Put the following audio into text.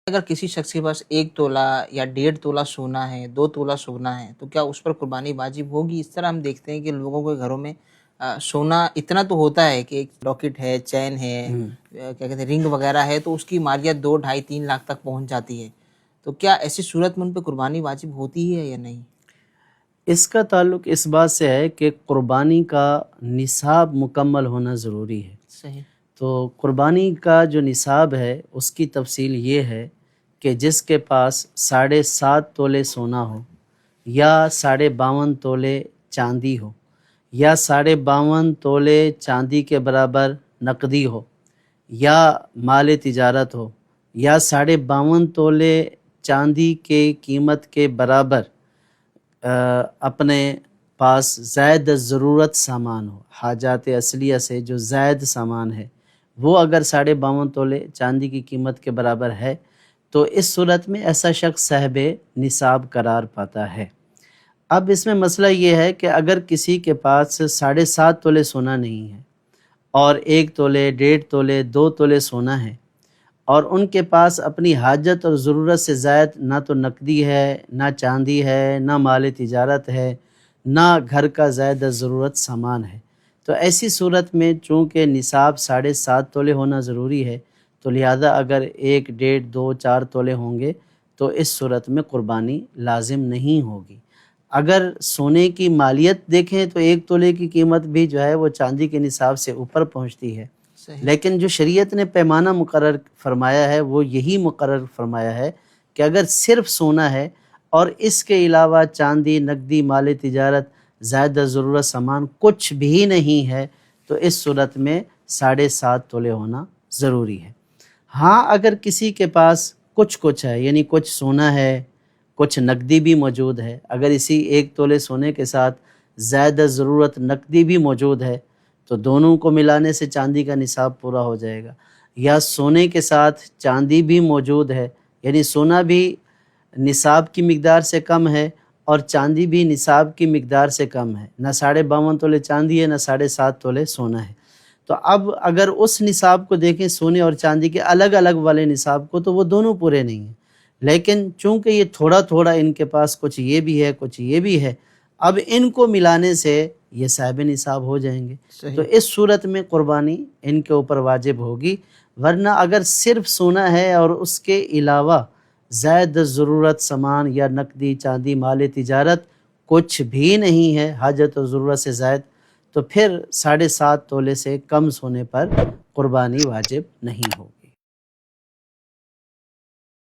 اگر کسی شخص کے پاس 1 تولہ یا 1.5 تولہ سونا ہے، 2 تولہ سونا ہے، تو کیا اس پر قربانی واجب ہوگی؟ اس طرح ہم دیکھتے ہیں کہ لوگوں کے گھروں میں سونا اتنا تو ہوتا ہے کہ ایک لاکٹ ہے، چین ہے، کیا کہتے ہیں رنگ وغیرہ ہے، تو اس کی مالیت 2 ڈھائی 3 لاکھ تک پہنچ جاتی ہے۔ تو کیا ایسی صورت میں ان پہ قربانی واجب ہوتی ہے یا نہیں؟ اس کا تعلق اس بات سے ہے کہ قربانی کا نصاب مکمل ہونا ضروری ہے۔ صحیح۔ تو قربانی کا جو نصاب ہے اس کی تفصیل یہ ہے کہ جس کے پاس 7.5 تولے سونا ہو، یا 52.5 تولے چاندی ہو، یا 52.5 تولے چاندی کے برابر نقدی ہو، یا مال تجارت ہو، یا 52.5 تولے چاندی کے قیمت کے برابر اپنے پاس زائد ضرورت سامان ہو، حاجات اصلیہ سے جو زائد سامان ہے وہ اگر 52.5 تولے چاندی کی قیمت کے برابر ہے، تو اس صورت میں ایسا شخص صاحب نصاب قرار پاتا ہے۔ اب اس میں مسئلہ یہ ہے کہ اگر کسی کے پاس 7.5 تولے سونا نہیں ہے اور 1 تولے، 1.5 تولے، 2 تولے سونا ہے، اور ان کے پاس اپنی حاجت اور ضرورت سے زائد نہ تو نقدی ہے، نہ چاندی ہے، نہ مال تجارت ہے، نہ گھر کا زائد ضرورت سامان ہے، تو ایسی صورت میں چونکہ نصاب 7.5 تولے ہونا ضروری ہے، تو لہذا اگر 1، 1.5، 2، 4 تولے ہوں گے تو اس صورت میں قربانی لازم نہیں ہوگی۔ اگر سونے کی مالیت دیکھیں تو 1 تولے کی قیمت بھی جو ہے وہ چاندی کے نصاب سے اوپر پہنچتی ہے، لیکن جو شریعت نے پیمانہ مقرر فرمایا ہے وہ یہی مقرر فرمایا ہے کہ اگر صرف سونا ہے اور اس کے علاوہ چاندی، نقدی، مال تجارت، زائدہ ضرورت سامان کچھ بھی نہیں ہے، تو اس صورت میں 7.5 تولے ہونا ضروری ہے۔ ہاں اگر کسی کے پاس کچھ ہے، یعنی کچھ سونا ہے، کچھ نقدی بھی موجود ہے، اگر اسی 1 تولے سونے کے ساتھ زائدہ ضرورت نقدی بھی موجود ہے تو دونوں کو ملانے سے چاندی کا نصاب پورا ہو جائے گا، یا سونے کے ساتھ چاندی بھی موجود ہے، یعنی سونا بھی نصاب کی مقدار سے کم ہے اور چاندی بھی نصاب کی مقدار سے کم ہے، نہ 52.5 تولے چاندی ہے، نہ 7.5 تولے سونا ہے، تو اب اگر اس نصاب کو دیکھیں سونے اور چاندی کے الگ الگ والے نصاب کو، تو وہ دونوں پورے نہیں ہیں، لیکن چونکہ یہ تھوڑا تھوڑا ان کے پاس کچھ یہ بھی ہے، کچھ یہ بھی ہے، اب ان کو ملانے سے یہ صاحب نصاب ہو جائیں گے، تو اس صورت میں قربانی ان کے اوپر واجب ہوگی۔ ورنہ اگر صرف سونا ہے اور اس کے علاوہ زائد ضرورت سامان یا نقدی، چاندی، مال تجارت کچھ بھی نہیں ہے حاجت اور ضرورت سے زائد، تو پھر 7.5 تولے سے کم سونے پر قربانی واجب نہیں ہوگی۔